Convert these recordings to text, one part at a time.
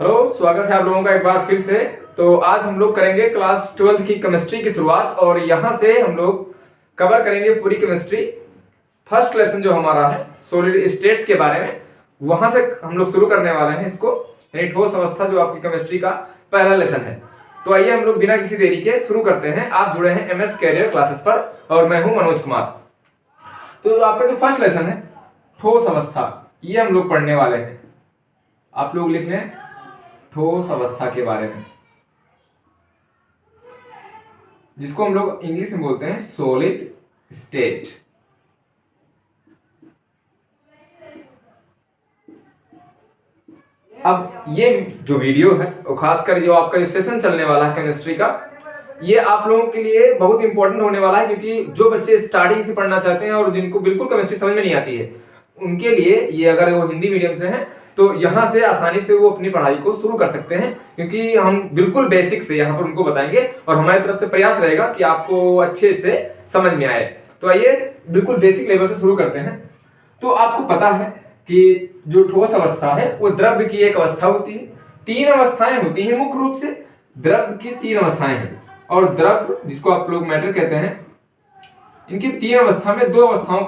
Hello, स्वागत है आप लोगों का एक बार फिर से। तो आज हम लोग करेंगे क्लास 12th की केमिस्ट्री की शुरुआत और यहाँ से हम लोग कवर करेंगे पूरी केमिस्ट्री। फर्स्ट लेसन जो हमारा है सॉलिड स्टेट्स के बारे में, वहाँ से हम लोग शुरू करने वाले हैं इसको, यानी ठोस अवस्था जो आपकी केमिस्ट्री का पहला लेसन है। तो आइए हम लोग बिना किसी देरी के शुरू करते हैं। आप जुड़े हैं MS कैरियर क्लासेस पर और मैं हूँ मनोज कुमार। तो आपका जो फर्स्ट लेसन है ठोस अवस्था, ये हम लोग पढ़ने वाले हैं। आप लोग लिख लें ठोस अवस्था के बारे में, जिसको हम लोग इंग्लिश में बोलते हैं सॉलिड स्टेट। अब ये जो वीडियो है और खासकर जो आपका जो सेशन चलने वाला है केमिस्ट्री का, ये आप लोगों के लिए बहुत इंपॉर्टेंट होने वाला है, क्योंकि जो बच्चे स्टार्टिंग से पढ़ना चाहते हैं और जिनको बिल्कुल केमिस्ट्री समझ में नहीं आती है, उनके लिए ये, अगर वो हिंदी मीडियम से हैं तो यहाँ से आसानी से वो अपनी पढ़ाई को शुरू कर सकते हैं, क्योंकि हम बिल्कुल बेसिक से यहाँ पर उनको बताएंगे और हमारी तरफ से प्रयास रहेगा कि आपको अच्छे से समझ में आए। तो आइए बिल्कुल बेसिक लेवल से शुरू करते हैं। तो आपको पता है कि जो ठोस अवस्था है वो द्रव्य की एक अवस्था होती है। तीन अवस्थाएं होती हैं मुख्य रूप से, द्रव्य की तीन अवस्थाएं हैं। और द्रव्य, जिसको आप लोग मैटर कहते हैं, इनकी तीन अवस्था में दो अवस्थाओं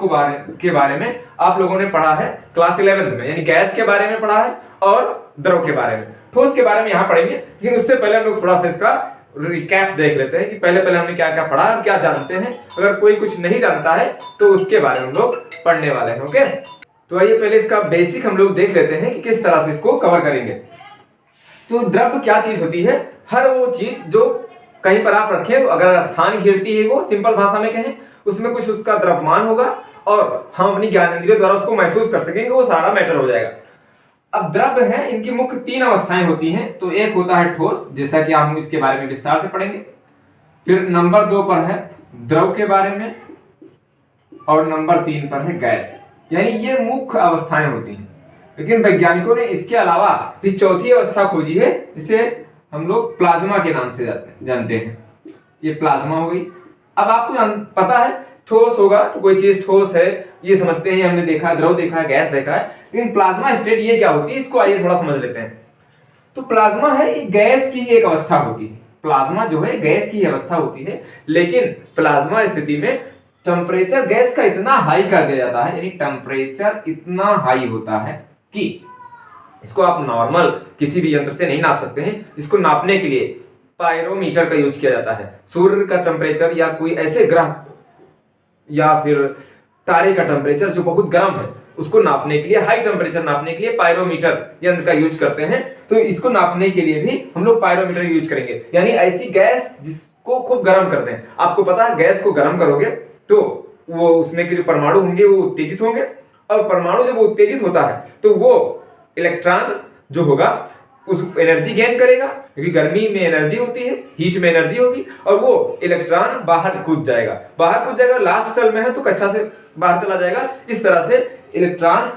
के बारे में आप लोगों ने पढ़ा है क्लास 11th में, यानी गैस के बारे में पढ़ा है और द्रव के बारे में। ठोस के बारे में यहाँ पढ़ेंगे, लेकिन उससे पहले हम लोग थोड़ा सा इसका रिकैप देख लेते हैं कि पहले हमने क्या क्या पढ़ा और क्या जानते हैं। अगर कोई कुछ नहीं जानता है तो उसके बारे में हम लोग पढ़ने वाले हैं। ओके, तो आइए पहले इसका बेसिक हम लोग देख लेते हैं कि किस तरह से इसको कवर करेंगे। तो द्रव्य क्या चीज होती है? हर वो चीज जो कहीं पर आप रखें, तो अगर स्थान घेरती है, वो सिंपल भाषा में कहें, उसमें कुछ उसका द्रव्यमान होगा और हम अपनी ज्ञानेंद्रियों द्वारा उसको महसूस कर सकेंगे, वो सारा मैटर हो जाएगा। अब द्रव्य है, इनकी मुख्य तीन अवस्थाएं होती हैं। तो एक होता है ठोस, जैसा कि हम इसके बारे में विस्तार से पढ़ेंगे। फिर नंबर 2 पर है द्रव के बारे में और नंबर 3 पर है गैस, यानी ये मुख्य अवस्थाएं होती हैं। लेकिन वैज्ञानिकों ने इसके अलावा भी चौथी अवस्था खोजी है, जिसे हम लोग प्लाज्मा के नाम से जानते हैं। ये प्लाज्मा हो गई। अब आपको पता है ठोस होगा तो कोई चीज ठोस है, ये समझते हैं, हमने देखा, द्रव देखा है, गैस देखा है, लेकिन प्लाज्मा स्टेट ये क्या होती है, इसको आइए थोड़ा समझ लेते हैं। तो प्लाज्मा है, ये गैस की ही एक अवस्था होती है। प्लाज्मा जो है गैस की अवस्था होती है, लेकिन प्लाज्मा स्थिति में टेम्परेचर गैस का इतना हाई कर दिया जाता है, यानी टेम्परेचर इतना हाई होता है कि इसको आप नॉर्मल किसी भी यंत्र से नहीं नाप सकते हैं। इसको नापने के लिए पायरोमीटर का यूज किया जाता है। सूर्य का टेम्परेचर या कोई ऐसे ग्रह या फिर तारे का टेम्परेचर जो बहुत गर्म है, उसको नापने के लिए, हाई टेम्परेचर नापने के लिए पायरोमीटर यंत्र का यूज करते हैं। तो इसको नापने के लिए भी हम लोग पायरोमीटर यूज करेंगे, यानी ऐसी गैस जिसको खूब गर्म करते हैं। आपको पता है गैस को गर्म करोगे तो वो उसमें के जो परमाणु होंगे वो उत्तेजित होंगे, और परमाणु जब उत्तेजित होता है तो वो इलेक्ट्रॉन जो होगा उस एनर्जी गेन करेगा, क्योंकि गर्मी में एनर्जी होती है, हीट में एनर्जी होगी, और वो इलेक्ट्रॉन बाहर कूद जाएगा, लास्ट सेल में है तो कक्षा से बाहर चला जाएगा। इस तरह से इलेक्ट्रॉन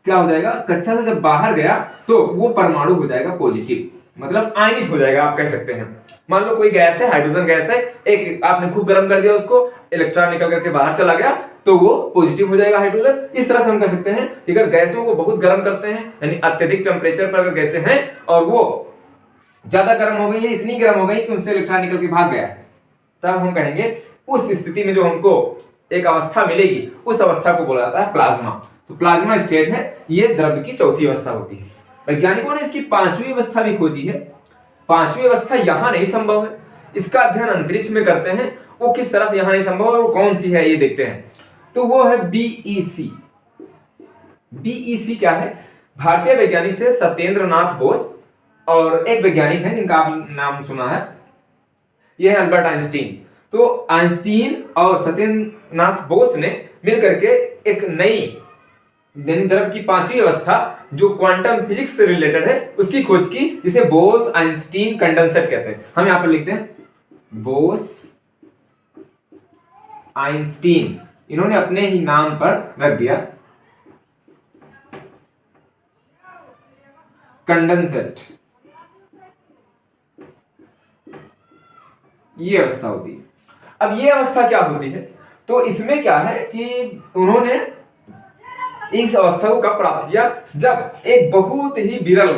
क्या हो जाएगा, कक्षा से जब बाहर गया तो वो परमाणु हो जाएगा पॉजिटिव, मतलब आयनित हो जाएगा, आप कह सकते हैं। मान लो कोई गैस है, हाइड्रोजन गैस है, एक आपने खूब गर्म कर दिया उसको, इलेक्ट्रॉन निकल करके बाहर चला गया तो वो पॉजिटिव हो जाएगा हाइड्रोजन। इस तरह से हम कह सकते हैं, अगर गैसों को बहुत गर्म करते हैं, यानी अत्यधिक टेम्परेचर पर अगर गैसें हैं और वो ज्यादा गर्म हो गई है, इतनी गर्म हो गई कि उनसे इलेक्ट्रॉन निकल के भाग गया, तब हम कहेंगे उस स्थिति में जो हमको एक अवस्था मिलेगी, उस अवस्था को बोला जाता है प्लाज्मा। तो प्लाज्मा स्टेट है, ये द्रव्य की चौथी अवस्था होती है। वैज्ञानिकों ने इसकी पांचवी अवस्था भी खोजी है। पांचवी अवस्था यहां नहीं संभव है, इसका अध्ययन अंतरिक्ष में करते हैं। वो किस तरह से यहां नहीं संभव है, वो कौन सी है ये देखते हैं। तो वो है बीईसी। बीईसी क्या है? भारतीय वैज्ञानिक थे सत्येंद्र नाथ बोस, और एक वैज्ञानिक है जिनका आप नाम सुना है, यह है अल्बर्ट आइंस्टीन। तो आइंस्टीन और सत्येंद्र नाथ बोस ने मिलकर के एक नई द्रव्य की पांचवी अवस्था जो क्वांटम फिजिक्स से रिलेटेड है उसकी खोज की, जिसे बोस आइंस्टीन कंडेंसेट कहते हैं। हम यहां पर लिखते हैं बोस आइंस्टीन, इन्होंने अपने ही नाम पर रख दिया कंडेंसेट। ये अवस्था होती है। अब ये अवस्था क्या होती है? तो इसमें क्या है कि उन्होंने इस अवस्था को कब प्राप्त किया, जब एक बहुत ही विरल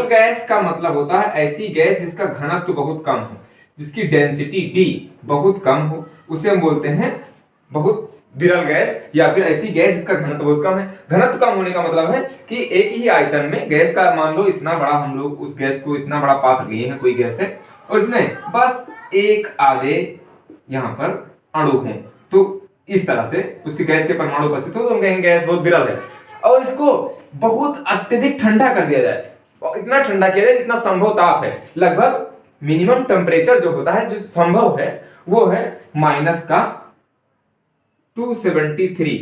गैस का मतलब होता है ऐसी गैस जिसका घनत्व बहुत कम हो, जिसकी डेंसिटी डी बहुत कम हो, उसे हम बोलते हैं बहुत विरल गैस, या फिर ऐसी गैस जिसका घनत्व बहुत कम है। घनत्व कम होने का मतलब है कि एक ही आयतन में गैस का, मान लो इतना बड़ा, हम लोग उस गैस को इतना बड़ा पात्र लिए हैं, कोई गैस है और इसमें बस एक आधे यहाँ पर अणु हों, तो इस तरह से उसकी गैस के परमाणु उपस्थित हो तो हम कहेंगे गैस बहुत विरल है। और इसको बहुत अत्यधिक ठंडा कर दिया जाए, इतना ठंडा किया जाए जितना संभव ताप है, लगभग मिनिमम टेम्परेचर जो होता है, जो संभव है, वो है माइनस का 273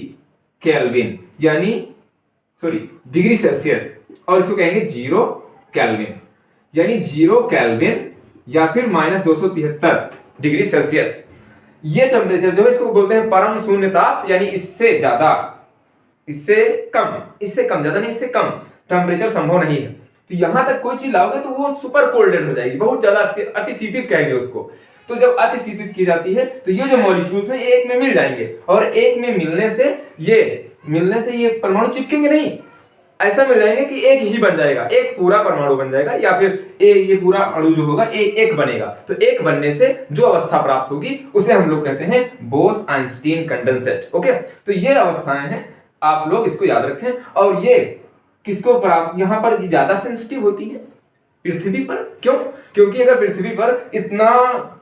केल्विन, यानी डिग्री सेल्सियस, और इसको कहेंगे 0 केल्विन, यानी 0 केल्विन या फिर -273 डिग्री सेल्सियस। ये टेम्परेचर जो है इसको बोलते हैं परम शून्य ताप, यानी इससे ज्यादा, इससे कम, ज्यादा नहीं, इससे कम टेम्परेचर संभव नहीं है। तो यहां तक कोई चीज लाओगे तो वो सुपर कोल्डेड हो जाएगी, बहुत ज्यादा अतिशीतित कहेंगे उसको। तो जब अतिशीतित की जाती है तो ये जो मॉलिक्यूल्स हैं एक में मिल जाएंगे, और एक में मिलने से ये परमाणु चिपकेंगे नहीं, ऐसा मिल जाएंगे कि एक ही बन जाएगा, एक पूरा परमाणु बन जाएगा, या फिर ये पूरा अणु जो होगा एक बनेगा। तो एक बनने से जो अवस्था प्राप्त होगी उसे हम लोग कहते हैं बोस आइंस्टीन कंडेंसेट। ओके, तो ये अवस्थाएं हैं, आप लोग इसको याद रखें। और ये किसको प्राप्त, यहां पर ज्यादा सेंसिटिव होती है पृथ्वी पर। क्यों? क्योंकि अगर पृथ्वी पर इतना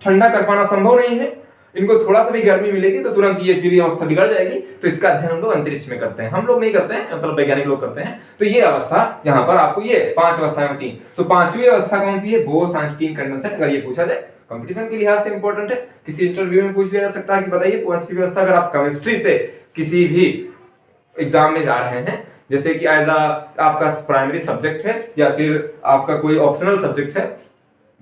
ठंडा कर पाना संभव नहीं है, इनको थोड़ा सा भी गर्मी मिलेगी तो तुरंत ये फिर अवस्था बिगड़ जाएगी। तो इसका अध्ययन हम लोग अंतरिक्ष में करते हैं, हम लोग नहीं करते हैं, मतलब वैज्ञानिक लोग करते हैं। तो ये अवस्था यहाँ पर आपको ये 5 अवस्थाएं होती हैं। तो 5वीं अवस्था कौन सी है? Bose Einstein condensate. अगर ये पूछा जाए, कंपटीशन के लिहाज से इंपॉर्टेंट है, किसी इंटरव्यू में पूछ लिया जा सकता है कि बताइए 5वीं अवस्था, अगर आप केमिस्ट्री से किसी भी एग्जाम में जा रहे हैं, जैसे कि एज आपका प्राइमरी सब्जेक्ट है या फिर आपका कोई ऑप्शनल सब्जेक्ट है,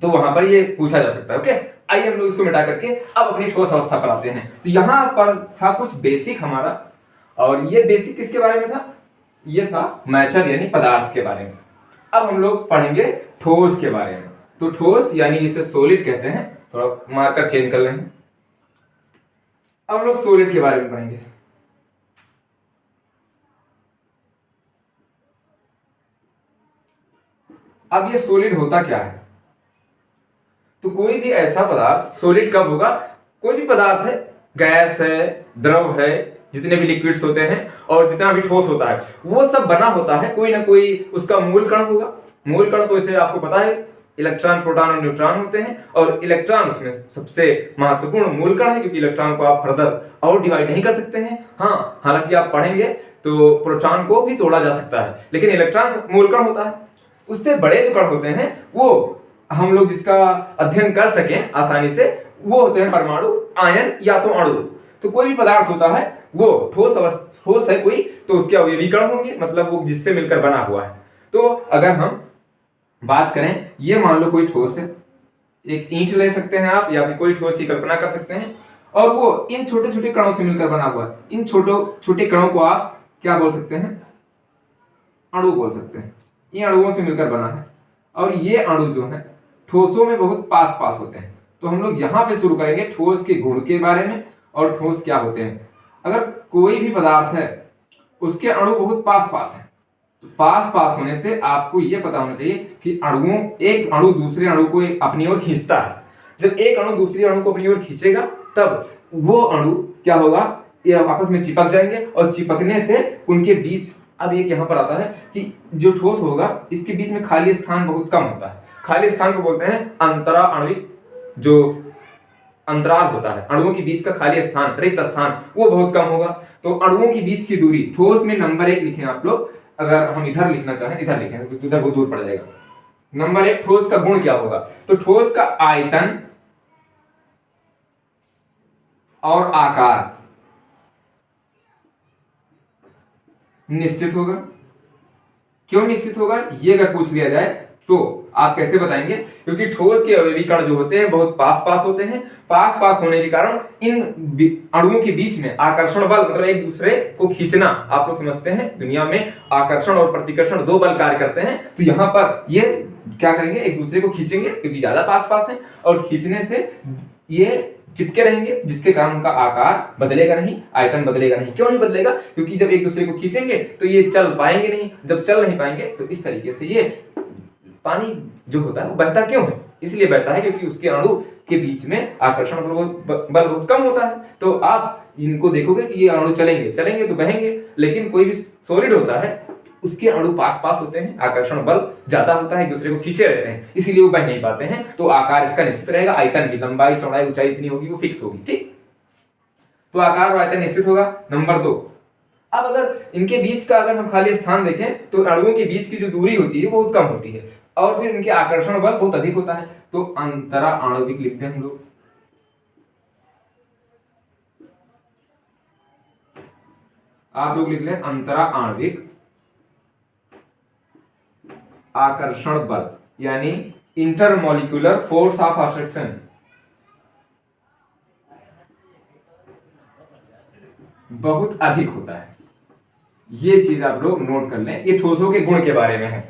तो वहां पर ये पूछा जा सकता है। ओके, आइए हम लोग इसको मिटा करके अब अपनी ठोस अवस्था पर आते हैं। तो यहां पर था कुछ बेसिक हमारा, और ये बेसिक किसके बारे में था? ये था मैटर यानी पदार्थ के बारे में। अब हम लोग पढ़ेंगे ठोस के बारे में। तो ठोस यानी जिसे सॉलिड कहते हैं, थोड़ा मार्कर चेंज कर लेंगे। अब हम लोग सॉलिड के बारे में पढ़ेंगे। अब ये सॉलिड होता क्या है? तो कोई भी ऐसा पदार्थ सॉलिड कब होगा? कोई भी पदार्थ है, गैस है, द्रव है, जितने भी लिक्विड्स होते हैं और जितना भी ठोस होता है, वो सब बना होता है कोई ना कोई उसका मूल कण होगा। मूल कण तो इसे आपको पता है, इलेक्ट्रॉन, प्रोटॉन और न्यूट्रॉन होते हैं, और इलेक्ट्रॉन उसमें सबसे महत्वपूर्ण मूल कण है, क्योंकि इलेक्ट्रॉन को आप फर्दर और डिवाइड नहीं कर सकते हैं। हाँ, हालांकि आप पढ़ेंगे तो प्रोटॉन को भी तोड़ा जा सकता है, लेकिन इलेक्ट्रॉन मूल कण होता है। उससे बड़े जो कण होते हैं, वो हम लोग जिसका अध्ययन कर सकें आसानी से, वो होते हैं परमाणु, आयन या तो अणु। तो कोई भी पदार्थ होता है वो ठोस है कोई, तो उसके अवयवी कण होंगे, मतलब वो जिससे मिलकर बना हुआ है। तो अगर हम बात करें, ये मान लो कोई ठोस है, एक ईंट ले सकते हैं आप, या फिर कोई ठोस की कल्पना कर सकते हैं, और वो इन छोटे छोटे कणों से मिलकर बना हुआ है। इन छोटे कणों को आप क्या बोल सकते हैं? अणु बोल सकते हैं। ये अणुओं से मिलकर बना है, और ये अणु जो है ठोसों में बहुत पास पास होते हैं। तो हम लोग यहाँ पे शुरू करेंगे ठोस के गुण के बारे में, और ठोस क्या होते हैं। अगर कोई भी पदार्थ है उसके अणु बहुत पास पास हैं, तो पास पास होने से आपको ये पता होना चाहिए कि एक अणु दूसरे अणु को अपनी ओर खींचता है। जब एक अणु दूसरे अणु को अपनी ओर खींचेगा, तब वो अणु क्या होगा? ये आपस में चिपक जाएंगे, और चिपकने से उनके बीच, अब एक यहाँ पर आता है कि जो ठोस होगा इसके बीच में खाली स्थान बहुत कम होता है। खाली स्थान को बोलते हैं अंतरा आणविक, जो अंतराल होता है, अणुओं के बीच का खाली स्थान, रिक्त स्थान, वो बहुत कम होगा। तो अणुओं के बीच की दूरी, ठोस में नंबर 1 लिखें आप लोग। अगर हम इधर लिखना चाहें, इधर लिखें, क्योंकि उधर बहुत दूर पड़ जाएगा। नंबर 1, ठोस का गुण क्या होगा? तो ठोस का आयतन और आकार निश्चित होगा। क्यों निश्चित होगा? ये अगर पूछ लिया जाए तो आप कैसे बताएंगे? क्योंकि ठोस के अवयवी कण जो होते हैं बहुत पास पास होते हैं। पास पास होने के कारण इन अणुओं के बीच में आकर्षण बल, मतलब एक दूसरे को खींचना, आप लोग समझते हैं दुनिया में आकर्षण और प्रतिकर्षण 2 बल कार्य करते हैं। तो यहाँ पर ये क्या करेंगे? एक दूसरे को खींचेंगे, क्योंकि ज्यादा पास पास है, और खींचने से ये चिपके रहेंगे, जिसके कारण उनका आकार बदलेगा नहीं, आयतन बदलेगा नहीं। क्यों नहीं बदलेगा? क्योंकि जब एक दूसरे को खींचेंगे तो ये चल पाएंगे नहीं, जब चल नहीं पाएंगे तो इस तरीके से ये पानी जो होता है वो बहता क्यों है? इसलिए बहता है क्योंकि उसके अणु के बीच में आकर्षण बल बहुत कम होता है। तो आप इनको देखोगे कि ये अणु चलेंगे चलेंगे तो बहेंगे, लेकिन कोई भी सॉलिड होता है उसके अणु पास पास होते हैं, आकर्षण बल ज्यादा होता है, एक दूसरे को खींचे रहते हैं, इसीलिए वो बह नहीं पाते हैं। तो आकार इसका निश्चित रहेगा, आयतन की लंबाई चौड़ाई ऊंचाई इतनी होगी वो फिक्स होगी। ठीक, तो आकार और आयतन निश्चित होगा। नंबर 2, अब अगर इनके बीच का अगर हम खाली स्थान देखें तो अणुओं के बीच की जो दूरी होती है बहुत कम होती है और फिर इनके आकर्षण बल बहुत अधिक होता है। तो अंतरा आणविक लिखते हैं हम लोग। आप लोग लिख लें अंतरा आणविक आकर्षण बल, यानी इंटरमोलिक्यूलर फोर्स ऑफ अट्रैक्शन बहुत अधिक होता है। ये चीज आप लोग नोट कर लें। ये ठोसों के गुण के बारे में है।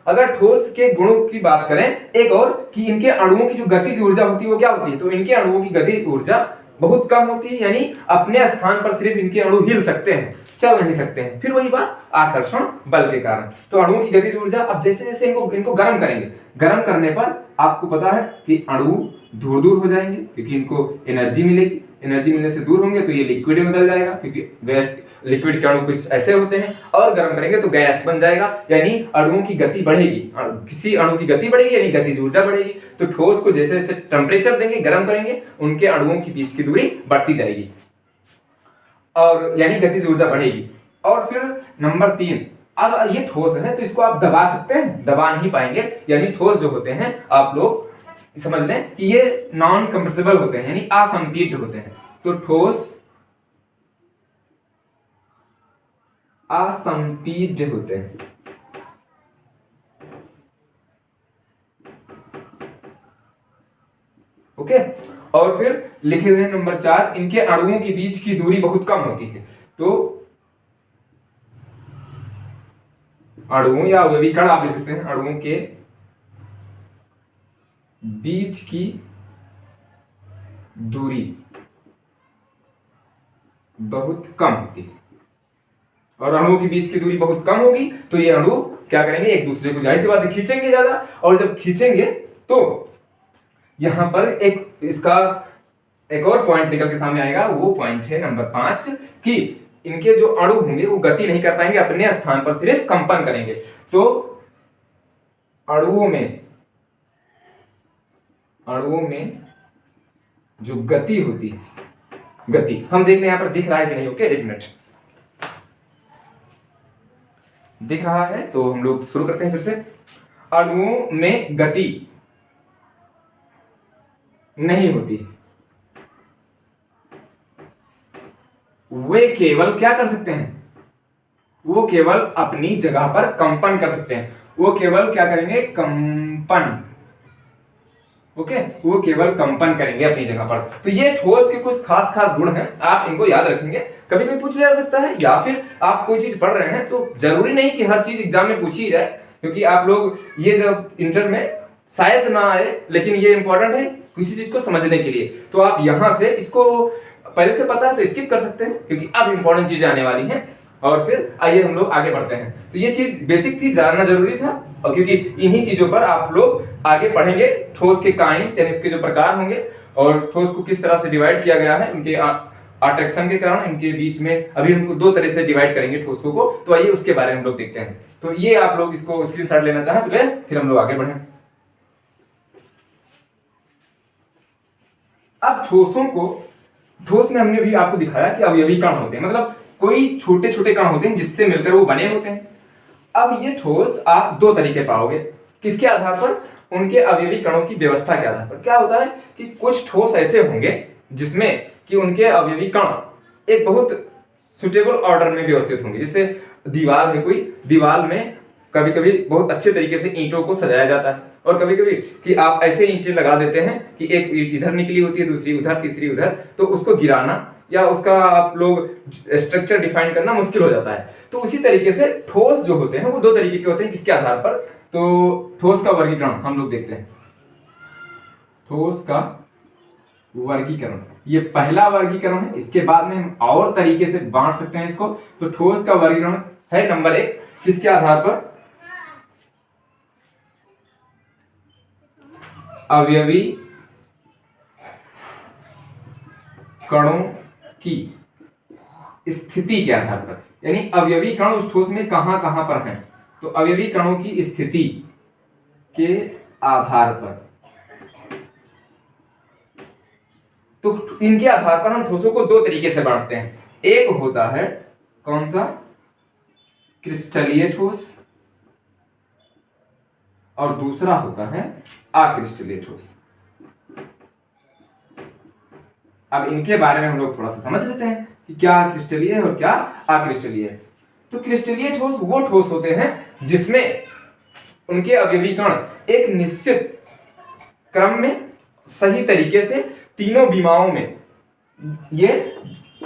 अगर ठोस के गुणों की बात करें एक और कि इनके अणुओं की जो गतिज ऊर्जा होती है वो क्या होती है, तो इनके अणुओं की गतिज ऊर्जा बहुत कम होती है, यानी अपने स्थान पर सिर्फ इनके अणु हिल सकते हैं, चल नहीं सकते हैं। फिर वही बात आकर्षण बल के कारण। तो अणुओं की गतिज ऊर्जा, अब जैसे जैसे इनको गर्म करेंगे, गर्म करने पर आपको पता है कि अणु दूर दूर हो जाएंगे क्योंकि इनको एनर्जी मिलेगी। एनर्जी मिलने से दूर होंगे तो ये लिक्विड में बदल जाएगा क्योंकि गैस लिक्विड के अणु कुछ ऐसे होते हैं, और गर्म करेंगे तो गैस बन जाएगा, यानी अणुओं की गति बढ़ेगी। किसी अणु की गति बढ़ेगी यानी गतिज ऊर्जा बढ़ेगी। तो ठोस को जैसे जैसे टेम्परेचर देंगे, गर्म करेंगे, उनके अणुओं के बीच की दूरी बढ़ती जाएगी और यानी गतिज ऊर्जा बढ़ेगी। और फिर नंबर 3, अब ये ठोस है तो इसको आप दबा सकते हैं? दबा नहीं पाएंगे, यानी ठोस जो होते हैं आप लोग समझ लें कि ये नॉन कंप्रेसिबल होते हैं, यानी असंपीड्य होते हैं। तो ठोस असंपीड्य होते हैं। ओके, और फिर लिखे हुए नंबर 4, इनके अणुओं के बीच की दूरी बहुत कम होती है। तो अणुओं या अवयवी कण आप लिख सकते हैं, अणुओं के बीच की दूरी बहुत कम होती है, और अणुओं के बीच की दूरी बहुत कम होगी तो ये अणु क्या करेंगे, एक दूसरे को जाहिर सी बात है खींचेंगे ज्यादा, और जब खींचेंगे तो यहां पर एक इसका एक और पॉइंट निकल के सामने आएगा। वो पॉइंट है नंबर 5 कि इनके जो अणु होंगे वो गति नहीं कर पाएंगे, अपने स्थान पर सिर्फ कंपन करेंगे। तो अणुओं में जो गति होती है, गति हम देख रहे हैं यहां पर दिख रहा है कि नहीं? ओके, एक मिनट, दिख रहा है तो हम लोग शुरू करते हैं फिर से। अणुओं में गति नहीं होती, वे केवल क्या कर सकते हैं, वो केवल अपनी जगह पर कंपन कर सकते हैं। वो केवल क्या करेंगे, कंपन। ओके, वो केवल कंपन करेंगे अपनी जगह पर। तो ये ठोस के कुछ खास खास गुण हैं, आप इनको याद रखेंगे। कभी कभी पूछ लिया जा सकता है, या फिर आप कोई चीज पढ़ रहे हैं तो जरूरी नहीं कि हर चीज एग्जाम में पूछी जाए, क्योंकि आप लोग ये जब इंटर में शायद ना आए, लेकिन ये इंपॉर्टेंट है किसी चीज को समझने के लिए। तो आप यहां से इसको पहले से पता है तो स्किप कर सकते हैं, क्योंकि अब इंपॉर्टेंट चीजें आने वाली हैं। और फिर आइए हम लोग आगे बढ़ते हैं। तो ये चीज बेसिक थी, जानना जरूरी था, और क्योंकि इन्हीं चीजों पर आप लोग आगे पढ़ेंगे। ठोस के काइंड्स यानी उसके जो प्रकार होंगे, और ठोस को किस तरह से डिवाइड किया गया है, उनके अट्रैक्शन के कारण इनके बीच में अभी हमको 2 तरह से डिवाइड करेंगे ठोसों को। तो आइए उसके बारे में हम लोग देखते हैं। तो ये आप लोग इसको स्क्रीनशॉट लेना चाहें तो ले, फिर हम लोग आगे बढ़ें। अब ठोस में हमने भी आपको दिखाया कि अवयवी कण होते हैं, मतलब कोई छोटे छोटे कण होते हैं जिससे मिलकर वो बने होते हैं। अब ये ठोस आप 2 तरीके पाओगे, किसके आधार पर, उनके अवयवी कणों की व्यवस्था के आधार पर। क्या होता है कि कुछ ठोस ऐसे होंगे जिसमें कि उनके अवयवी कण एक बहुत सुटेबल ऑर्डर में व्यवस्थित होंगे। जैसे दीवार है, कोई दीवार में कभी कभी बहुत अच्छे तरीके से ईंटों को सजाया जाता है, और कभी कभी कि आप ऐसे ईंटें लगा देते हैं कि एक ईंट इधर निकली होती है, दूसरी उधर, तीसरी उधर, तो उसको गिराना या उसका आप लोग स्ट्रक्चर डिफाइन करना मुश्किल हो जाता है। तो उसी तरीके से ठोस जो होते हैं वो 2 तरीके के होते हैं, किसके आधार पर, तो ठोस का वर्गीकरण हम लोग देखते हैं। ठोस का वर्गीकरण, ये पहला वर्गीकरण है। इसके बाद में हम और तरीके से बांट सकते हैं इसको। तो ठोस का वर्गीकरण है नंबर 1, किसके आधार पर? अवयवी कणों की स्थिति के आधार पर, यानी अवयवी कण उस ठोस में कहां कहां पर हैं। तो अवयवी कणों की स्थिति के आधार पर, तो इनके आधार पर हम ठोसों को 2 तरीके से बांटते हैं। एक होता है कौन सा? क्रिस्टलीय ठोस, और दूसरा होता है अक्रिस्टलीय ठोस। अब इनके बारे में हम लोग थोड़ा सा समझ लेते हैं कि क्या क्रिस्टलीय है और क्या अक्रिस्टलीय है। तो क्रिस्टलीय ठोस वो ठोस होते हैं जिसमें उनके अवयवी कण एक निश्चित क्रम में सही तरीके से तीनों विमाओं में ये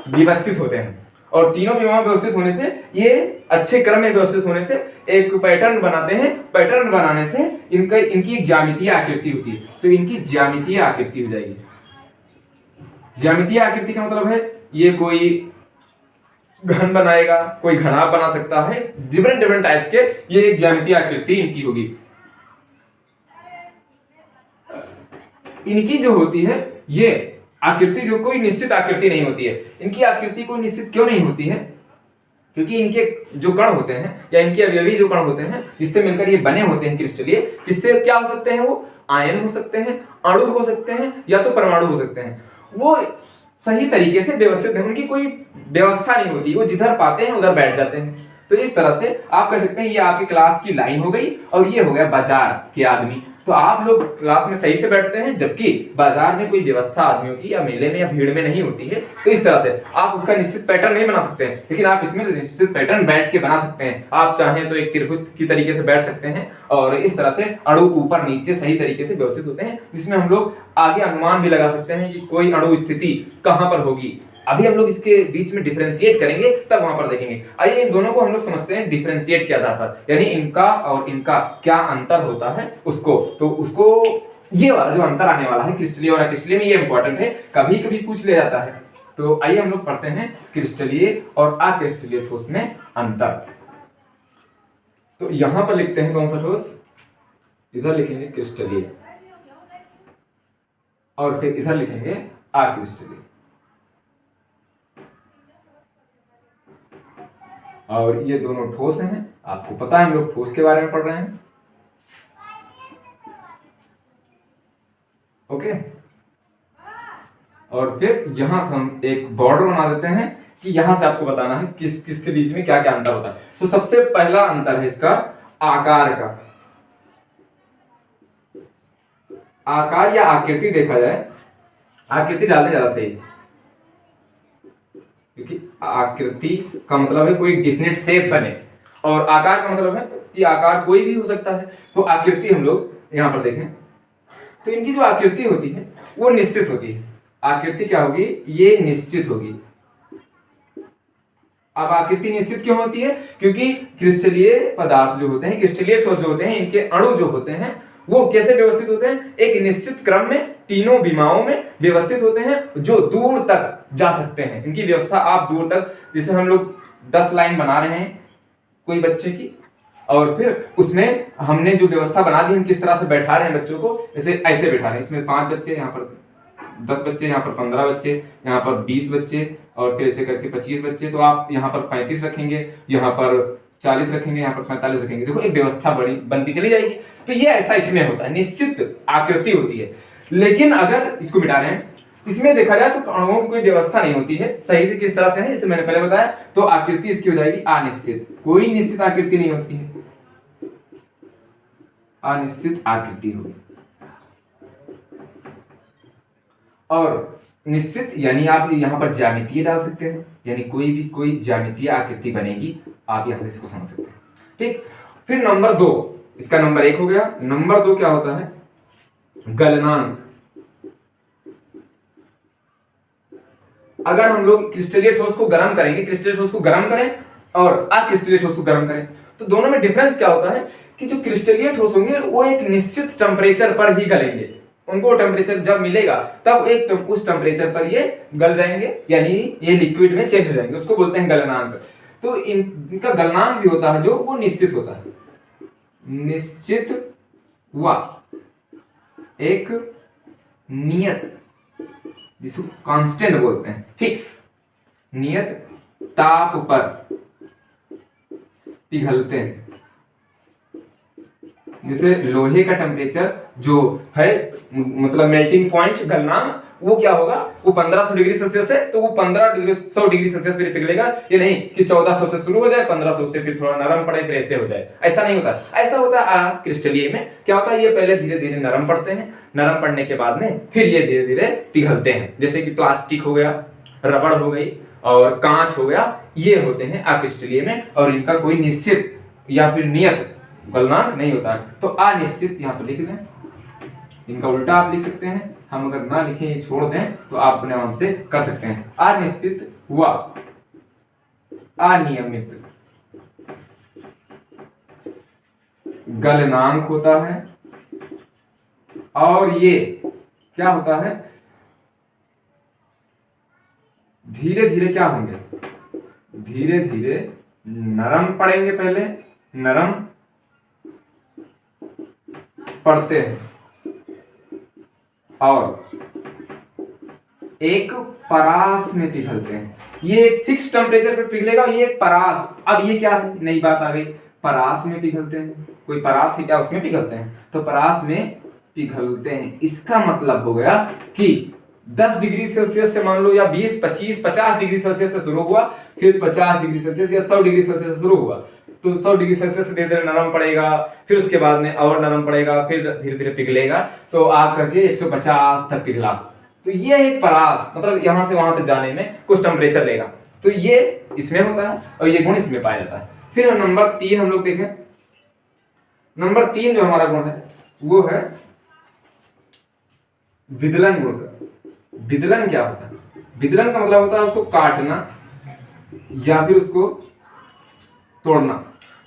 व्यवस्थित होते हैं, और तीनों विमाओं में व्यवस्थित होने से, ये अच्छे क्रम में व्यवस्थित होने से एक पैटर्न बनाते हैं। पैटर्न बनाने से इनकी एक ज्यामितीय आकृति होती है। तो इनकी ज्यामितीय आकृति हो जाएगी। ज्यामितीय आकृति का मतलब है ये कोई घन बनाएगा, कोई घनाभ बना सकता है, डिफरेंट टाइप्स के, ये एक ज्यामितीय आकृति इनकी होगी। इनकी जो होती है ये आकृति जो कोई निश्चित आकृति नहीं होती है। इनकी आकृति कोई निश्चित क्यों नहीं होती है? क्योंकि इनके जो कण होते हैं या इनके अवयवी जो कण होते हैं जिससे मिलकर ये बने होते हैं क्रिस्टलीय, किससे क्या हो सकते हैं? वो आयन हो सकते हैं, अणु हो सकते हैं, या तो परमाणु हो सकते हैं। वो सही तरीके से व्यवस्थित है, उनकी कोई व्यवस्था नहीं होती, वो जिधर पाते हैं उधर बैठ जाते हैं। तो इस तरह से आप कह सकते हैं ये आपकी क्लास की लाइन हो गई, और ये हो गया बाजार के आदमी। तो आप लोग क्लास में सही से बैठते हैं, जबकि बाजार में कोई व्यवस्था आदमियों की या मेले में या भीड़ में नहीं होती है। तो इस तरह से आप उसका निश्चित पैटर्न नहीं बना सकते हैं, लेकिन आप इसमें निश्चित पैटर्न बैठ के बना सकते हैं। आप चाहें तो एक त्रिभुज की तरीके से बैठ सकते हैं, और इस तरह से अणु ऊपर नीचे सही तरीके से व्यवस्थित होते हैं, जिसमें हम लोग आगे अनुमान भी लगा सकते हैं कि कोई अणु स्थिति कहां पर होगी। अभी हम लोग इसके बीच में डिफरेंशिएट करेंगे, तब वहां पर देखेंगे। आइए इन दोनों को हम लोग समझते हैं डिफरेंशिएट के आधार पर, यानी इनका और इनका क्या अंतर होता है उसको। तो उसको ये वाला जो अंतर आने वाला है क्रिस्टलीय और अक्रिस्टलीय में, ये इंपॉर्टेंट है, कभी कभी पूछ लिया जाता है। तो आइए हम लोग पढ़ते हैं क्रिस्टलीय और अक्रिस्टलीय ठोस में अंतर। तो यहां पर लिखते हैं कौन सा ठोस? इधर लिखेंगे क्रिस्टलीय, और फिर इधर लिखेंगे अक्रिस्टलीय। और ये दोनों ठोस हैं, आपको पता है हम लोग ठोस के बारे में पढ़ रहे हैं। ओके, और फिर यहां हम एक बॉर्डर बना देते हैं कि यहां से आपको बताना है किस किस के बीच में क्या क्या अंतर होता है। तो सबसे पहला अंतर है इसका आकार का। आकार या आकृति देखा जाए, आकृति डालते ज्यादा सही, क्योंकि आकृति का मतलब है कोई डिफिनिट शेप बने, और आकार का मतलब है कि आकार कोई भी हो सकता है। तो आकृति हम लोग यहां पर देखें तो इनकी जो आकृति होती है वो निश्चित होती है। आकृति क्या होगी? ये निश्चित होगी। अब आकृति निश्चित क्यों होती है? क्योंकि क्रिस्टलीय पदार्थ जो होते हैं, क्रिस्टलीय ठोस जो होते हैं, इनके अणु जो होते हैं वो कैसे व्यवस्थित होते हैं? एक निश्चित क्रम में तीनों विमाओं में व्यवस्थित होते हैं, जो दूर तक जा सकते हैं। इनकी व्यवस्था आप दूर तक, जैसे हम लोग 10 लाइन बना रहे हैं कोई बच्चे की, और फिर उसमें हमने जो व्यवस्था बना दी, हम किस तरह से बैठा रहे हैं बच्चों को, जैसे ऐसे बैठा रहे हैं, इसमें 5 बच्चे, यहाँ पर 10 बच्चे, यहाँ पर 15 बच्चे, यहाँ पर 20 बच्चे, और फिर ऐसे करके 25 बच्चे। तो आप यहाँ पर 35 रखेंगे, यहाँ पर 40 रखेंगे, यहाँ पर 45 रखेंगे। देखो एक व्यवस्था बनती चली जाएगी। तो ये ऐसा इसमें होता है, निश्चित आकृति होती है। लेकिन अगर इसको मिटा रहे हैं, इसमें देखा जाए तो अणुओं की कोई व्यवस्था नहीं होती है सही से। किस तरह से है, जैसे मैंने पहले बताया, तो आकृति इसकी हो जाएगी अनिश्चित। कोई निश्चित आकृति नहीं होती है, अनिश्चित आकृति होगी। और निश्चित यानी आप यहां पर ज्यामितीय डाल सकते हैं, यानी कोई ज्यामितीय आकृति बनेगी, आप यहां से इसको समझ सकते हैं। ठीक, फिर नंबर 2, इसका नंबर 1 हो गया। नंबर 2 क्या होता है? गलनांक। अगर हम लोग क्रिस्टलीय ठोस को गर्म करेंगे, क्रिस्टलीय ठोस को गर्म करें और अक्रिस्टलीय ठोस को गर्म करें, तो दोनों में डिफरेंस क्या होता है कि जो क्रिस्टलीय ठोस होंगे वो एक निश्चित टेम्परेचर पर ही गलेंगे। उनको टेम्परेचर जब मिलेगा तब उस टेम्परेचर पर ये गल जाएंगे, यानी ये लिक्विड में चेंज हो जाएंगे, उसको बोलते हैं गलनांक। तो इनका गलनांक भी होता है जो वो निश्चित होता है, निश्चित हुआ एक नियत, जिसको कांस्टेंट बोलते हैं, फिक्स नियत ताप पर पिघलते हैं। जैसे लोहे का टेम्परेचर जो है, मतलब मेल्टिंग पॉइंट गलनांक, वो क्या होगा, वो 1500 डिग्री सेल्सियस है, तो वो 100 डिग्री सेल्सियस पे पिघलेगा। ये नहीं कि 1400 से शुरू हो जाए, 1500 से फिर थोड़ा नरम पड़े, फिर ऐसे हो जाए, ऐसा नहीं होता। ऐसा होता है क्रिस्टलीय में क्या होता है, ये पहले धीरे धीरे नरम पड़ते हैं, नरम पड़ने के बाद में फिर ये धीरे धीरे पिघलते हैं। जैसे कि प्लास्टिक हो गया, रबड़ हो गई और कांच हो गया, ये होते हैं अक्रिस्टलीय में, और इनका कोई निश्चित या फिर नियत गलनांक नहीं होता है। तो अनिश्चित यहाँ पर लिख दें, इनका उल्टा आप लिख सकते हैं, हम अगर ना लिखें छोड़ दें तो आप अपने नाम से कर सकते हैं। अनिश्चित हुआ अनियमित गलनांक होता है, और ये क्या होता है, धीरे धीरे क्या होंगे, धीरे धीरे नरम पड़ेंगे, पहले नरम पड़ते हैं और एक परास में पिघलते हैं। ये एक फिक्स टेम्परेचर पे पिघलेगा, ये एक परास। अब ये क्या है, नई बात आ गई, परास में पिघलते हैं। कोई परात है क्या, उसमें पिघलते हैं, तो परास में पिघलते हैं। इसका मतलब हो गया कि 10 डिग्री सेल्सियस से मान लो, या 20, 25, 50 डिग्री सेल्सियस से शुरू हुआ, फिर 50 डिग्री सेल्सियस या 100 डिग्री सेल्सियस से शुरू हुआ, तो 100 डिग्री सेल्सियस से धीरे धीरे नरम पड़ेगा, फिर उसके बाद में और नरम पड़ेगा, फिर धीरे धीरे पिघलेगा, तो आग करके 150 तक पिघला। तो ये एक परास, मतलब यहां से वहां तक जाने में कुछ टेम्परेचर लेगा। तो ये इसमें होता है और ये गुण इसमें पाया जाता है। फिर नंबर 3 हम लोग देखें। नंबर 3 जो हमारा गुण है वो है विदलन गुण का। विदलन क्या होता है, विदलन का मतलब होता है उसको काटना या फिर उसको तोड़ना।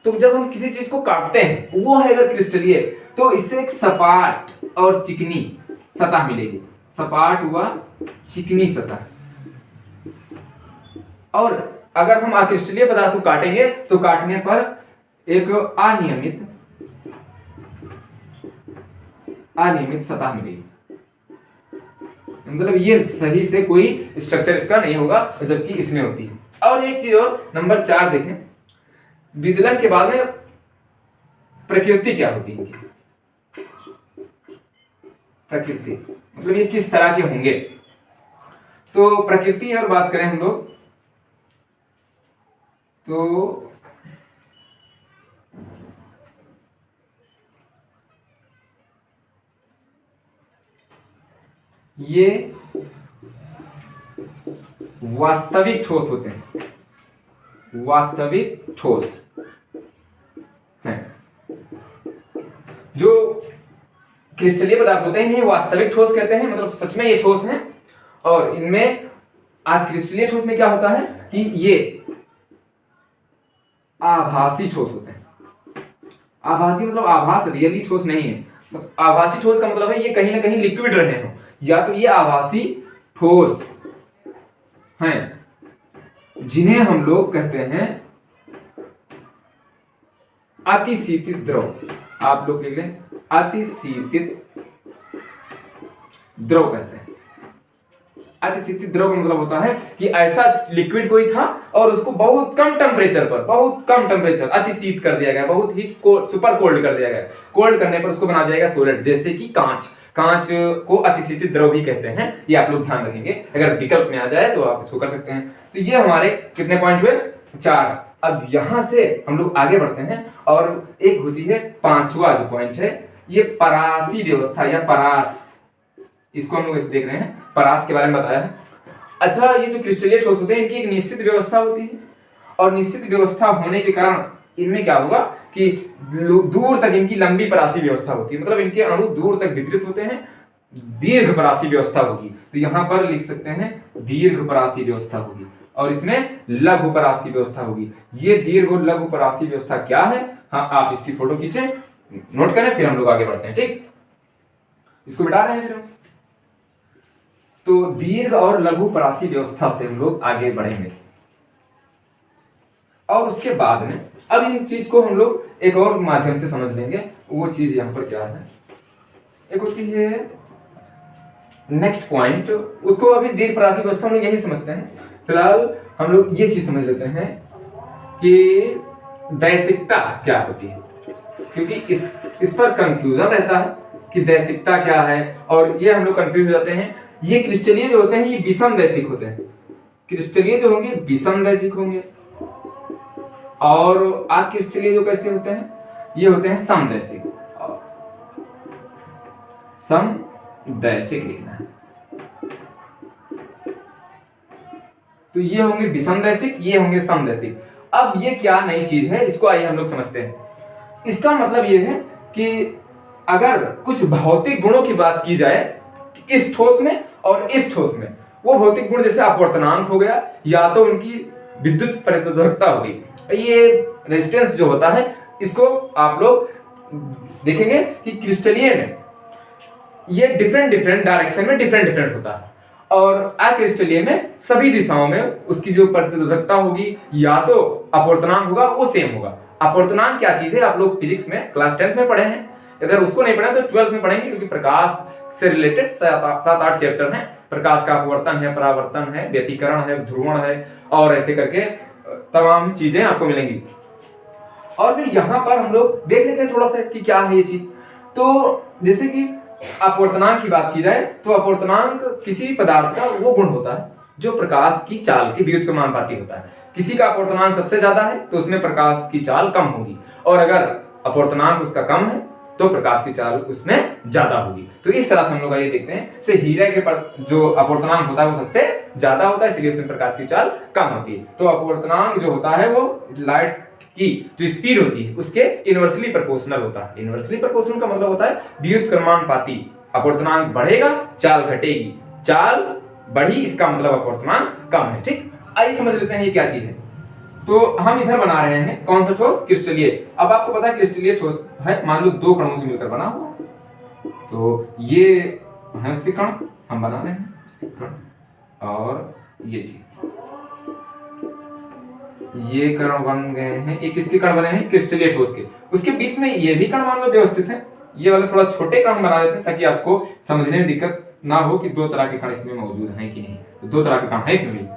तो जब हम किसी चीज को काटते हैं, वो है अगर क्रिस्टलीय, तो इससे एक सपाट और चिकनी सतह मिलेगी, सपाट हुआ चिकनी सतह। और अगर हम अक्रिस्टलीय पदार्थ को काटेंगे तो काटने पर एक अनियमित सतह मिलेगी, मतलब ये सही से कोई स्ट्रक्चर इसका नहीं होगा, जबकि इसमें होती है। और एक चीज और, नंबर 4 देखें, विदलन के बाद में प्रकृति क्या होती है, प्रकृति मतलब ये किस तरह के होंगे। तो प्रकृति अगर बात करें हम लोग, तो ये वास्तविक ठोस होते हैं, वास्तविक ठोस हैं। जो क्रिस्टलीय पदार्थ होते हैं ये वास्तविक ठोस कहते हैं, मतलब सच में ये ठोस हैं। और इनमें क्रिस्टलीय ठोस में क्या होता है कि ये आभासी ठोस होते हैं। आभासी मतलब आभास, रियली ठोस नहीं है। मतलब आभासी ठोस का मतलब है ये कहीं ना कहीं लिक्विड रहे हो, या तो ये आभासी ठोस हैं, जिन्हें हम लोग कहते हैं अतिशीतित द्रव। आप लोग लिख लें, अतिशीतित द्रव कहते हैं। अतिशीतित द्रव का मतलब होता है कि ऐसा लिक्विड कोई था और उसको बहुत कम टेम्परेचर पर, बहुत कम टेम्परेचर अतिशीत कर दिया गया, बहुत ही सुपर कोल्ड कर दिया गया। कोल्ड करने पर उसको बना दिया गया सॉलिड, जैसे कि कांच। कांच को अतिशीतित द्रव भी कहते हैं, ये आप लोग ध्यान रखेंगे, अगर विकल्प में आ जाए तो आप इसको कर सकते हैं। तो ये हमारे कितने पॉइंट हुए, 4। अब यहां से हम लोग आगे बढ़ते हैं और एक होती है 5वां जो पॉइंट है, ये परासी व्यवस्था या परास, इसको हम लोग देख रहे हैं, परास के बारे में बताया है। अच्छा, ये जो क्रिस्टलीय ठोस होते हैं इनकी एक निश्चित व्यवस्था होती है, और निश्चित व्यवस्था होने के कारण इनमें क्या होगा कि दूर तक इनकी लंबी परासी व्यवस्था होती है, मतलब इनके अणु दूर तक वितरित होते हैं, दीर्घ परासी व्यवस्था होगी। तो यहां पर लिख सकते हैं दीर्घ परासी व्यवस्था होगी, और इसमें लघु परासी व्यवस्था होगी। ये दीर्घ और लघु परासी व्यवस्था क्या है, हाँ आप इसकी फोटो खींचे, नोट करें, फिर हम लोग आगे बढ़ते हैं। ठीक, इसको मिटा रहे हैं फिर हम। तो दीर्घ और लघु परासी व्यवस्था से हम लोग आगे बढ़ेंगे और उसके बाद में अब इन चीज को हम लोग एक और माध्यम से समझ लेंगे। वो चीज यहाँ पर क्या है, एक होती है नेक्स्ट पॉइंट, उसको अभी दीर्घ परासी व्यवस्था हम लोग यही समझते हैं। फिलहाल हम लोग ये चीज समझ लेते हैं कि दैशिकता क्या होती है, क्योंकि इस पर कंफ्यूजन रहता है कि दैशिकता क्या है, और ये हम लोग कंफ्यूज हो जाते हैं। ये क्रिस्टलीय जो होते हैं ये विषम दैशिक होते हैं। क्रिस्टलीय जो होंगे विषम दैशिक होंगे, और अक्रिस्टलीय जो कैसे होते हैं, ये होते हैं समदैशिक। समदैशिक लिखना है। तो ये होंगे विषम दैशिक, ये होंगे समदैशिक। अब ये क्या नई चीज है, इसको आइए हम लोग समझते हैं। इसका मतलब ये है कि अगर कुछ भौतिक गुणों की बात की जाए इस ठोस में और इस ठोस में, वो भौतिक गुण जैसे अपवर्तनांक हो गया, या तो उनकी विद्युत प्रतिरोधकता होगी, ये रेजिस्टेंस जो होता है, इसको आप लोग देखेंगे कि क्रिस्टलीय में ये डिफरेंट डायरेक्शन में डिफरेंट होता है, और अक्रिस्टलीय में सभी दिशाओं में उसकी जो प्रतिरोधकता होगी या तो अपवर्तनांक होगा वो सेम होगा। अपवर्तनांक क्या चीज है आप लोग फिजिक्स में क्लास 10th में पढ़े हैं, अगर उसको नहीं पढ़े तो 12th में पढ़ेंगे, क्योंकि प्रकाश से रिलेटेड 7-8 चैप्टर हैं। प्रकाश का अपवर्तन है, परावर्तन है, व्यतिकरण है, ध्रुवण है, और ऐसे करके तमाम चीजें आपको मिलेंगी। और फिर यहाँ पर हम लोग देख लेते हैं थोड़ा सा कि क्या है ये चीज। तो जैसे कि अपवर्तनांक की बात की जाए तो अपवर्तनांक किसी भी पदार्थ का वो गुण होता है जो प्रकाश की चाल के व्युत्क्रमानुपाती होता है। किसी का अपवर्तनांक सबसे ज्यादा है तो उसमें प्रकाश की चाल कम होगी, और अगर अपवर्तनांक उसका कम है तो प्रकाश की चाल उसमें ज्यादा होगी। तो इस तरह से हम लोग ये देखते हैं, जैसे हीरे के जो अपवर्तनांक होता है वो सबसे ज्यादा होता है, इसलिए उसमें प्रकाश की चाल कम होती है। तो अपवर्तनांक जो होता है वो लाइट की जो स्पीड होती है उसके इनवर्सली प्रोपोर्शनल होता है। इनवर्सली प्रोपोर्शनल का मतलब होता है व्युत्क्रमानुपाती। अपवर्तनांक बढ़ेगा चाल घटेगी, चाल बढ़ी इसका मतलब अपवर्तनांक कम है। ठीक, आइए समझ लेते हैं ये क्या चीज है। तो हम इधर बना रहे हैं कौन सा ठोस, क्रिस्टलीय। अब आपको पता है क्रिस्टलीय ठोस है, मान लो 2 कणों से मिलकर बना हुआ, तो ये है उसके कण, हम बना रहे हैं उसके कण, और ये चीज, ये कण बन गए हैं। एक किसके कण बने हैं, क्रिस्टलीय ठोस के। उसके बीच में ये भी कण मान लो व्यवस्थित है, ये वाले थोड़ा छोटे कण बना देते हैं ताकि आपको समझने में दिक्कत ना हो कि 2 तरह के कण इसमें मौजूद हैं कि नहीं। तो 2 तरह के कण है इसमें भी,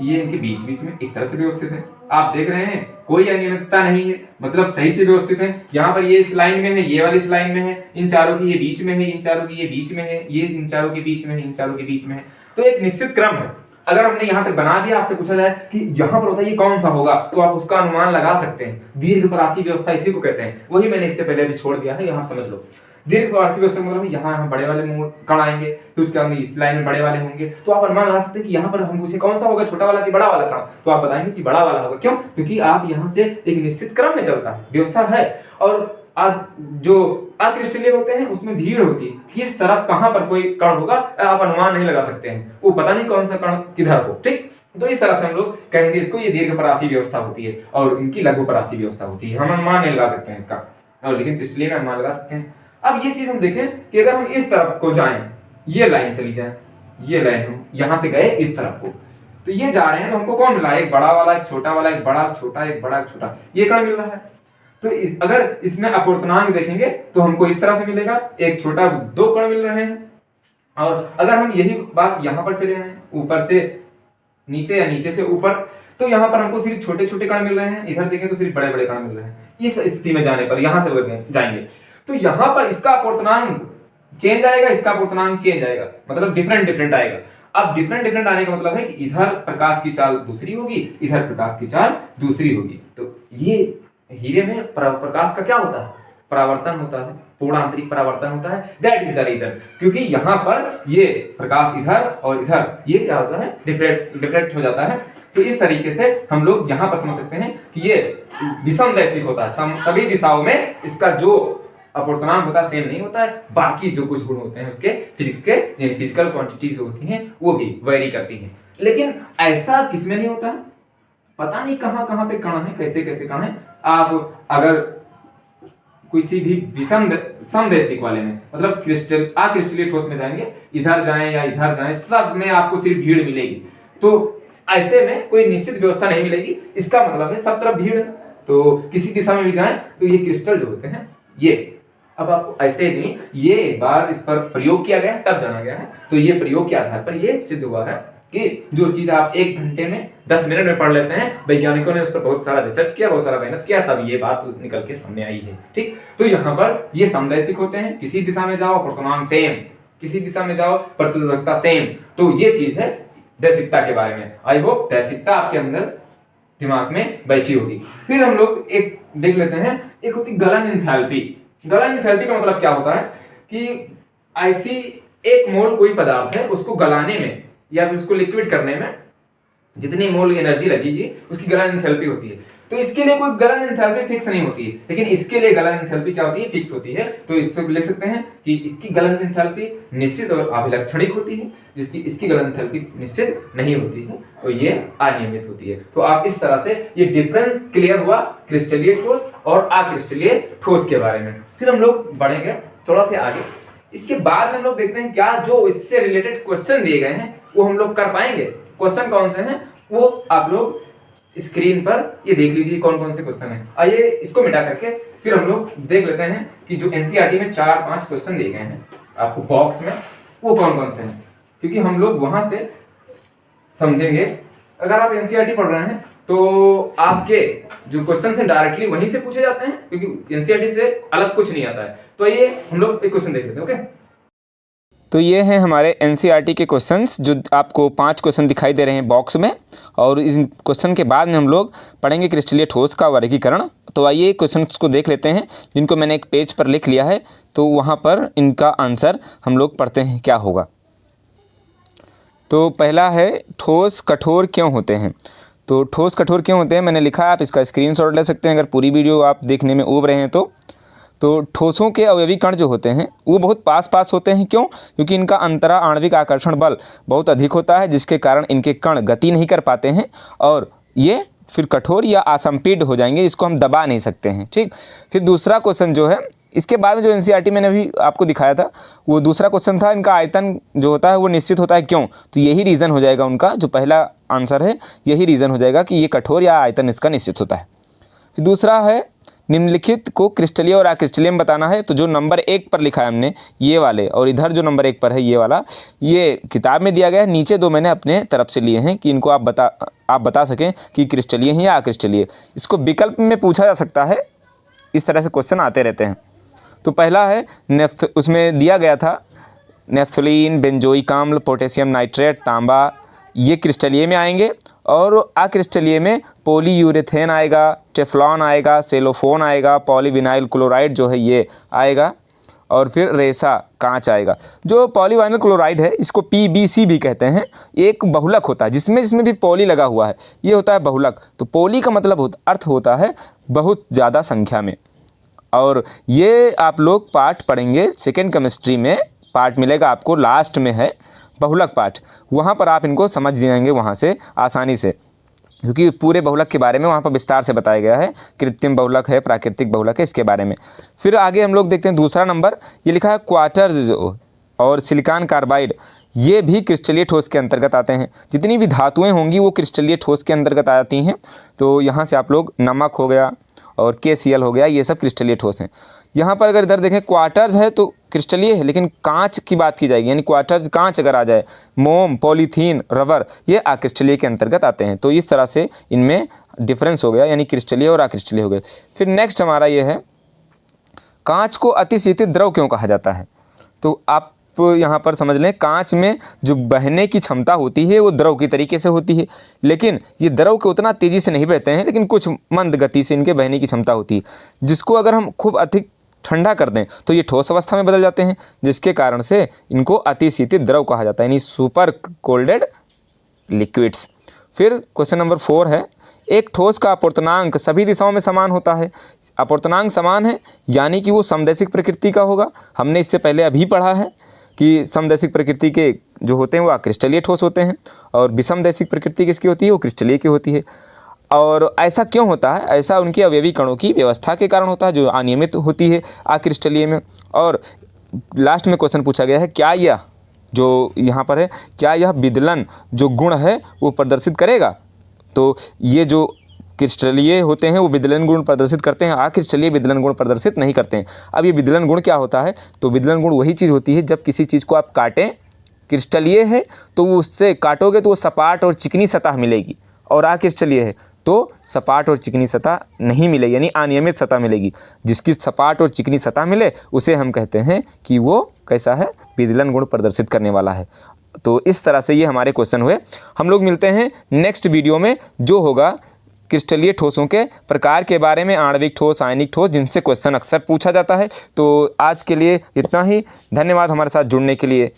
ये इनके बीच में इस तरह से व्यवस्थित है। आप देख रहे हैं कोई अनियमितता नहीं है, मतलब सही से व्यवस्थित है। यहाँ पर ये इस लाइन में है, ये वाली इस लाइन में है, इन चारों की ये बीच में है, इन चारों की ये बीच में है, ये इन चारों के बीच में है, इन चारों के बीच में है। तो एक निश्चित क्रम है। अगर हमने यहाँ तक बना दिया, आपसे पूछा जाए कि यहाँ पर बताइए कौन सा होगा, तो आप उसका अनुमान लगा सकते हैं। दीर्घ परासी व्यवस्था इसी को कहते हैं, वही मैंने इससे पहले भी छोड़ दिया है, यहाँ समझ लो। दीर्घ परासी व्यवस्था मतलब यहाँ बड़े वाले कण आएंगे, फिर उसके बाद इस लाइन में बड़े वाले होंगे, तो आप अनुमान लगा सकते हैं कि यहाँ पर हम पूछे कौन सा होगा, छोटा वाला कि बड़ा वाला कण, तो आप बताएंगे कि बड़ा वाला होगा। क्यों? क्योंकि आप यहाँ से एक निश्चित क्रम में चलता है, व्यवस्था है। और जो अक्रिस्टलीय होते हैं उसमें भीड़ होती है, किस तरफ कहां पर कोई कण होगा आप अनुमान नहीं लगा सकते हैं, वो पता नहीं कौन सा कण किधर हो। ठीक, तो इस तरह से हम लोग कहेंगे इसको ये दीर्घ परासी व्यवस्था होती है, और इनकी लघु परासी व्यवस्था होती है। हम अनुमान नहीं लगा सकते हैं इसका, और लेकिन क्रिस्टलीय में अनुमान लगा सकते हैं। अब ये चीज हम देखें कि अगर हम इस तरफ को जाएं, ये लाइन चली जाए, ये लाइन हम यहां से गए इस तरफ को, तो ये जा रहे हैं, तो हमको कौन मिला, एक बड़ा वाला, एक छोटा वाला, एक बड़ा छोटा, एक बड़ा छोटा, ये कण मिल रहा है। तो अगर इसमें अपवर्तनांक देखेंगे तो हमको इस तरह से मिलेगा, एक छोटा 2 कण मिल रहे हैं। और अगर हम यही बात यहाँ पर चले जाएं, ऊपर से नीचे या नीचे से ऊपर, तो यहाँ पर हमको सिर्फ छोटे छोटे कण मिल रहे हैं, इधर देखें तो सिर्फ बड़े बड़े कण मिल रहे हैं। इस स्थिति में जाने पर यहाँ से जाएंगे तो यहाँ पर इसका अपवर्तनांक चेंज आएगा, इसका अपवर्तनांक चेंज आएगा, मतलब डिफरेंट आएगा। अब डिफरेंट आने का मतलब है कि इधर प्रकाश की चाल दूसरी होगी, इधर प्रकाश की चाल दूसरी होगी। तो ये हीरे में प्रकाश का क्या होता है, परावर्तन होता है, पूर्ण आंतरिक परावर्तन होता है। दैट इज द रीजन, क्योंकि यहाँ पर ये प्रकाश इधर और इधर ये क्या होता है, डिफ्रेक्ट हो जाता है। तो इस तरीके से हम लोग यहाँ पर समझ सकते हैं कि ये विषम दैशिक होता है, सभी दिशाओं में इसका जो अपवर्तनांक होता है सेम नहीं होता है, बाकी जो कुछ गुण होते हैं उसके फिजिक्स के फिजिकल क्वांटिटीज होती हैं वो भी वेरी करती हैं। लेकिन ऐसा किसमें नहीं होता, पता नहीं कहां कहां पे कण है, कैसे कैसे कण है। आप अगर किसी भी विषम समदैशिक वाले में, मतलब क्रिस्टल अक्रिस्टलीय ठोस में जाएंगे, इधर जाएं या इधर जाएं, सब में आपको सिर्फ भीड़ मिलेगी। तो ऐसे में कोई निश्चित व्यवस्था नहीं मिलेगी, इसका मतलब है सब तरफ भीड़ है। तो किसी दिशा में भी जाएं तो ये क्रिस्टल जो होते हैं ये, अब आपको ऐसे नहीं, ये एक बार इस पर प्रयोग किया गया तब जाना गया है। तो ये प्रयोग के आधार पर ये सिद्ध हुआ है कि जो चीज आप 1 घंटे में 10 मिनट में पढ़ लेते हैं, वैज्ञानिकों ने उस पर बहुत सारा रिसर्च किया, बहुत सारा मेहनत किया, तब ये बात निकल के सामने आई है। ठीक, तो यहाँ पर ये समदैशिक होते हैं, किसी दिशा में जाओ प्रतुनांक सेम, किसी दिशा में जाओ प्रतिरोधकता सेम। तो ये चीज है दैशिकता के बारे में। आई होप दैशिकता आपके अंदर दिमाग में बैठी होगी। फिर हम लोग एक देख लेते हैं, एक होती गलन एंथैल्पी। गलन एंथैल्पी का मतलब क्या होता है कि ऐसी एक मोल कोई पदार्थ है, उसको गलाने में या फिर उसको लिक्विड करने में जितनी मोल एनर्जी लगेगी उसकी गलन एंथैल्पी होती है। तो इसके लिए कोई गलन एंथैल्पी फिक्स नहीं होती है, लेकिन इसके लिए गलन एंथैल्पी क्या होती है, फिक्स होती है। तो इससे लिख सकते हैं कि इसकी गलन एंथैल्पी निश्चित और अभिलक्षणिक होती है, जबकि इसकी गलन एंथैल्पी निश्चित नहीं होती है, तो ये अनियमित होती है। तो आप इस तरह से ये डिफरेंस क्लियर हुआ क्रिस्टलीय ठोस और अक्रिस्टलीय ठोस के बारे में। फिर हम लोग बढ़ेंगे थोड़ा से आगे, इसके बाद में हम लोग देखते हैं क्या जो इससे रिलेटेड क्वेश्चन दिए गए हैं वो हम लोग कर पाएंगे। क्वेश्चन कौन से हैं वो आप लोग स्क्रीन पर ये देख लीजिए कौन कौन से क्वेश्चन है। आइए इसको मिटा करके फिर हम लोग देख लेते हैं कि जो एनसीईआरटी में 4-5 क्वेश्चन दिए गए हैं आपको बॉक्स में, वो कौन कौन से हैं, क्योंकि हम लोग वहां से समझेंगे। अगर आप एनसीईआरटी पढ़ रहे हैं तो आपके जो क्वेश्चन है डायरेक्टली वहीं से पूछे जाते हैं, क्योंकि एनसीईआरटी से अलग कुछ नहीं आता है। तो ये हम लोग एक क्वेश्चन देख लेते हैं। ओके, तो ये हैं हमारे एनसीईआरटी के क्वेश्चंस, जो आपको 5 क्वेश्चन दिखाई दे रहे हैं बॉक्स में, और इस क्वेश्चन के बाद में हम लोग पढ़ेंगे क्रिस्टलीय ठोस का वर्गीकरण। तो आइए क्वेश्चंस को देख लेते हैं, जिनको मैंने एक पेज पर लिख लिया है, तो वहाँ पर इनका आंसर हम लोग पढ़ते हैं क्या होगा। तो पहला है ठोस कठोर क्यों होते हैं। तो ठोस कठोर क्यों होते हैं मैंने लिखा है, आप इसका स्क्रीनशॉट ले सकते हैं अगर पूरी वीडियो आप देखने में ऊब रहे हैं तो ठोसों के अवयवी कण जो होते हैं वो बहुत पास पास होते हैं। क्यों? क्योंकि इनका अंतरा आणविक आकर्षण बल बहुत अधिक होता है, जिसके कारण इनके कण गति नहीं कर पाते हैं और ये फिर कठोर या असंपीड्य हो जाएंगे, इसको हम दबा नहीं सकते हैं। ठीक, फिर दूसरा क्वेश्चन जो है इसके बाद में जो एनसीईआरटी मैंने अभी आपको दिखाया था वो दूसरा क्वेश्चन था, इनका आयतन जो होता है वो निश्चित होता है क्यों। तो यही रीज़न हो जाएगा उनका, जो पहला आंसर है यही रीज़न हो जाएगा कि ये कठोर या आयतन इसका निश्चित होता है। फिर दूसरा है निम्नलिखित को क्रिस्टलीय और अक्रिस्टलीय में बताना है। तो जो नंबर 1 पर लिखा है हमने ये वाले, और इधर जो नंबर 1 पर है ये वाला, ये किताब में दिया गया है। नीचे 2 मैंने अपने तरफ से लिए हैं कि इनको आप बता सकें कि क्रिस्टलीय हैं या अक्रिस्टलीय। इसको विकल्प में पूछा जा सकता है, इस तरह से क्वेश्चन आते रहते हैं। तो पहला है उसमें दिया गया था नेफ्थलीन, बेंजोइक अम्ल, पोटेशियम नाइट्रेट, तांबा, ये क्रिस्टलीय में आएंगे। और अक्रिस्टलीय में पॉलीयूरेथेन आएगा, टेफ्लॉन आएगा, सेलोफोन आएगा, पॉलीविनाइल क्लोराइड जो है ये आएगा, और फिर रेसा कांच आएगा। जो पॉलीविनाइल क्लोराइड है इसको PBC भी कहते हैं, एक बहुलक होता है जिसमें भी पॉली लगा हुआ है, ये होता है बहुलक। तो पॉली का मतलब अर्थ होता है बहुत ज़्यादा संख्या में। और ये आप लोग पार्ट पढ़ेंगे सेकेंड केमिस्ट्री में, पार्ट मिलेगा आपको लास्ट में है बहुलक पाठ, वहाँ पर आप इनको समझ जाएंगे वहाँ से आसानी से, क्योंकि पूरे बहुलक के बारे में वहाँ पर विस्तार से बताया गया है। कृत्रिम बहुलक है, प्राकृतिक बहुलक है, इसके बारे में। फिर आगे हम लोग देखते हैं दूसरा नंबर, ये लिखा है क्वार्टर्स और सिलिकॉन कार्बाइड, ये भी क्रिस्टलीय ठोस के अंतर्गत आते हैं। जितनी भी धातुएँ होंगी वो क्रिस्टलीय ठोस के अंतर्गत आती हैं। तो यहाँ से आप लोग नमक हो गया और KCl हो गया, ये सब क्रिस्टलीय ठोस हैं। यहाँ पर अगर इधर देखें क्वार्टर्स है तो क्रिस्टलीय है, लेकिन कांच की बात की जाएगी, यानी क्वार्टर्स कांच अगर आ जाए, मोम, पॉलीथीन, रबर, ये अक्रिस्टलीय के अंतर्गत आते हैं। तो इस तरह से इनमें डिफरेंस हो गया, यानी क्रिस्टलीय और अक्रिस्टलीय हो गए। फिर नेक्स्ट हमारा ये है कांच को अतिशीतित द्रव क्यों कहा जाता है। तो आप यहाँ पर समझ लें, कांच में जो बहने की क्षमता होती है वो द्रव की तरीके से होती है, लेकिन ये द्रव के उतना तेज़ी से नहीं बहते हैं, लेकिन कुछ मंद गति से इनके बहने की क्षमता होती है, जिसको अगर हम खूब अधिक ठंडा कर दें तो ये ठोस अवस्था में बदल जाते हैं, जिसके कारण से इनको अतिशीतित द्रव कहा जाता है, यानी सुपर कोल्डेड लिक्विड्स। फिर क्वेश्चन नंबर 4 है, एक ठोस का अपवर्तनांक सभी दिशाओं में समान होता है। अपवर्तनांक समान है यानी कि वो समदैशिक प्रकृति का होगा। हमने इससे पहले अभी पढ़ा है कि समदैशिक प्रकृति के जो होते हैं वो अक्रिस्टलीय ठोस होते हैं, और विषमदैशिक प्रकृति किसकी होती है, वो क्रिस्टलीय की होती है। और ऐसा क्यों होता है? ऐसा उनके अवयवी कणों की व्यवस्था के कारण होता है जो अनियमित होती है अक्रिस्टलीय में। और लास्ट में क्वेश्चन पूछा गया है, क्या यह जो यहाँ पर है, क्या यह विदलन जो गुण है वो प्रदर्शित करेगा? तो ये जो क्रिस्टलीय होते हैं वो विदलन गुण प्रदर्शित करते हैं, अक्रिस्टलीय विदलन गुण प्रदर्शित नहीं करते हैं। अब ये विदलन गुण क्या होता है? तो विदलन गुण वही चीज़ होती है जब किसी चीज़ को आप काटें, क्रिस्टलीय है तो वो उससे काटोगे तो वो सपाट और चिकनी सतह मिलेगी, और अक्रिस्टलीय है तो सपाट और चिकनी सतह नहीं मिलेगी, यानी अनियमित सतह मिलेगी। जिसकी सपाट और चिकनी सतह मिले उसे हम कहते हैं कि वो कैसा है? विदलन गुण प्रदर्शित करने वाला है। तो इस तरह से ये हमारे क्वेश्चन हुए। हम लोग मिलते हैं नेक्स्ट वीडियो में जो होगा क्रिस्टलीय ठोसों के प्रकार के बारे में, आणविक ठोस, आयनिक ठोस, जिनसे क्वेश्चन अक्सर पूछा जाता है। तो आज के लिए इतना ही। धन्यवाद हमारे साथ जुड़ने के लिए।